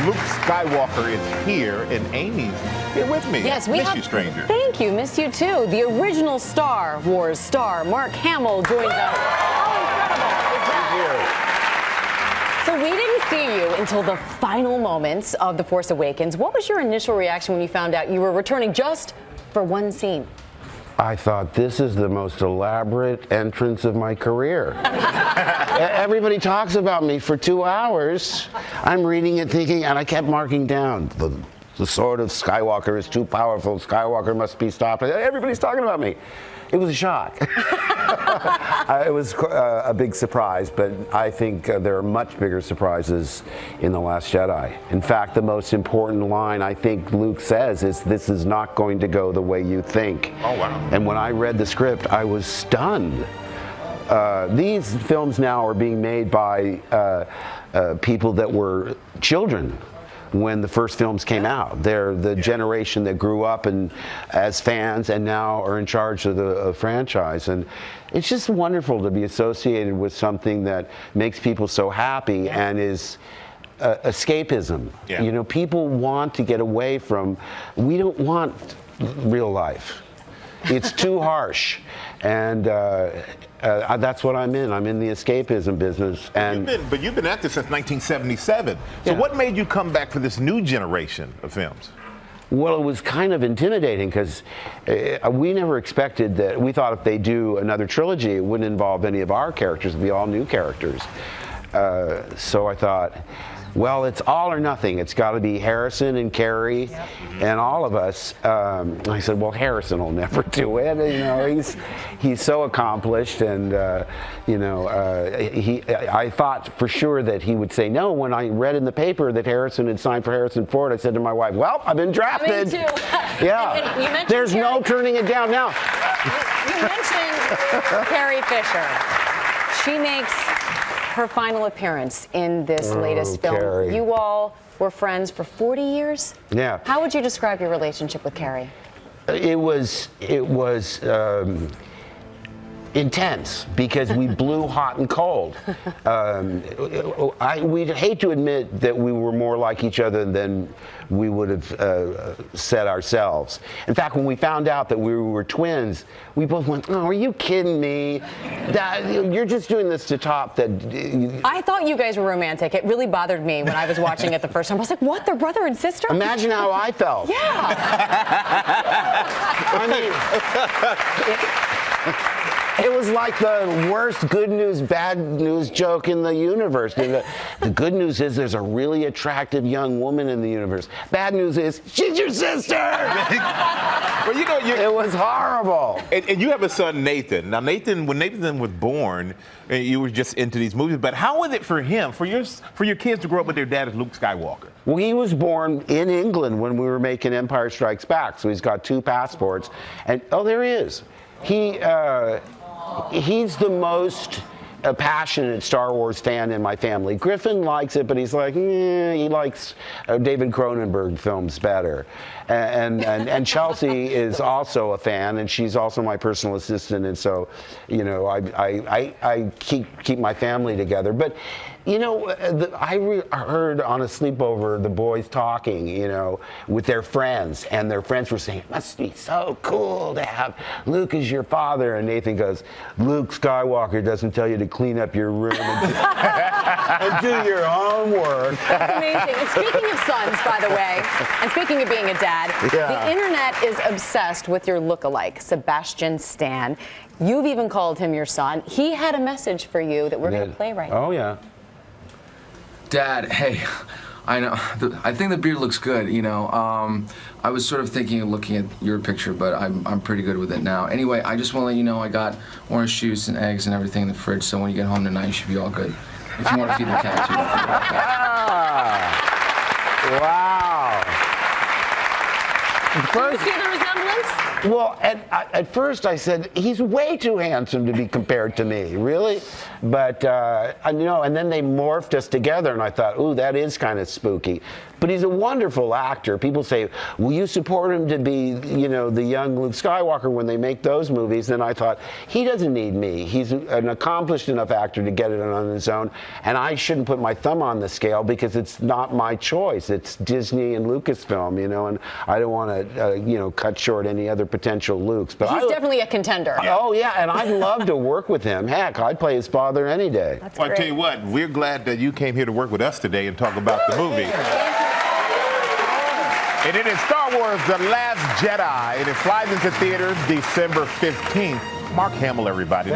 Luke Skywalker is here, and Amy's here with me. Yes, Miss you, stranger. Thank you. Miss you, too. The original Star Wars star, Mark Hamill, joins us. How incredible is that? So we didn't see you until the final moments of The Force Awakens. What was your initial reaction when you found out you were returning just for one scene? I thought, this is the most elaborate entrance of my career. Everybody talks about me for 2 hours. I'm reading it thinking, and I kept marking down, the sword of Skywalker is too powerful, Skywalker must be stopped. Everybody's talking about me. It was a shock. It was a big surprise, but I think there are much bigger surprises in The Last Jedi. In fact, the most important line I think Luke says is, "This is not going to go the way you think." Oh, wow. And when I read the script, I was stunned. These films now are being made by people that were children when the first films came out. They're the generation that grew up as fans and now are in charge of the franchise. And it's just wonderful to be associated with something that makes people so happy and is escapism. Yeah. You know, people want to get away from, we don't want real life. It's too harsh. And that's what I'm in. I'm in the escapism business. And you've been at this since 1977. So Yeah. what made you come back for this new generation of films? Well, it was kind of intimidating because we never expected that. We thought if they do another trilogy, it wouldn't involve any of our characters. It'd be all new characters. So I thought, well, it's all or nothing. It's got to be Harrison and Carrie and all of us. I said, well, Harrison will never do it. You know, he's so accomplished, and you know, I thought for sure that he would say no. When I read in the paper that Harrison had signed for Harrison Ford, I said to my wife, well, I've been drafted. Me too. Yeah. And you mentioned There's Carrie. no turning it down now. You mentioned Carrie Fisher. She makes her final appearance in this latest film. Carrie. You all were friends for 40 years? Yeah. How would you describe your relationship with Carrie? It was intense because we blew hot and cold. We'd hate to admit that we were more like each other than we would have said ourselves. In fact, when we found out that we were twins, we both went, "Oh, are you kidding me? You're just doing this to top that." I thought you guys were romantic. It really bothered me when I was watching it the first time. I was like, what, they're brother and sister? Imagine how I felt. Yeah. I mean, it was like the worst good news, bad news joke in the universe. The good news is there's a really attractive young woman in the universe. Bad news is she's your sister. Well, you know, It was horrible. And you have a son, Nathan. Now, when Nathan was born, you were just into these movies. But how was it for him, for your kids to grow up with their dad as Luke Skywalker? Well, he was born in England when we were making Empire Strikes Back, so he's got 2 passports. And oh, there he is. He's the most passionate Star Wars fan in my family. Griffin likes it, but he's like, he likes David Cronenberg films better. And Chelsea is also a fan, and she's also my personal assistant, and so, you know, I keep my family together. But, you know, I heard on a sleepover the boys talking, you know, with their friends, and their friends were saying, it must be so cool to have Luke as your father. And Nathan goes, Luke Skywalker doesn't tell you to clean up your room and do your homework. That's amazing. And speaking of sons, by the way, and speaking of being a dad, the internet is obsessed with your look-alike, Sebastian Stan. You've even called him your son. He had a message for you that we're going to play right now. Oh, yeah. Dad, hey, I know, I think the beard looks good, you know. I was sort of thinking of looking at your picture, but I'm pretty good with it now. Anyway, I just want to let you know I got orange juice and eggs and everything in the fridge, so when you get home tonight, you should be all good. If you want to feed the cat, too. Wow. Do you see the resemblance? Well, at first I said, he's way too handsome to be compared to me. Really? But and then they morphed us together, and I thought, ooh, that is kind of spooky. But he's a wonderful actor. People say, will you support him to be, the young Luke Skywalker when they make those movies? And I thought, he doesn't need me. He's an accomplished enough actor to get it on his own, and I shouldn't put my thumb on the scale because it's not my choice. It's Disney and Lucasfilm, and I don't want to, cut short any other potential Lukes. But he's definitely a contender. Oh yeah, and I'd love to work with him. Heck, I'd play his father any day. That's well, great. I tell you what, we're glad that you came here to work with us today and talk about the movie. And it is Star Wars: The Last Jedi, and it flies into theaters December 15th. Mark Hamill, everybody.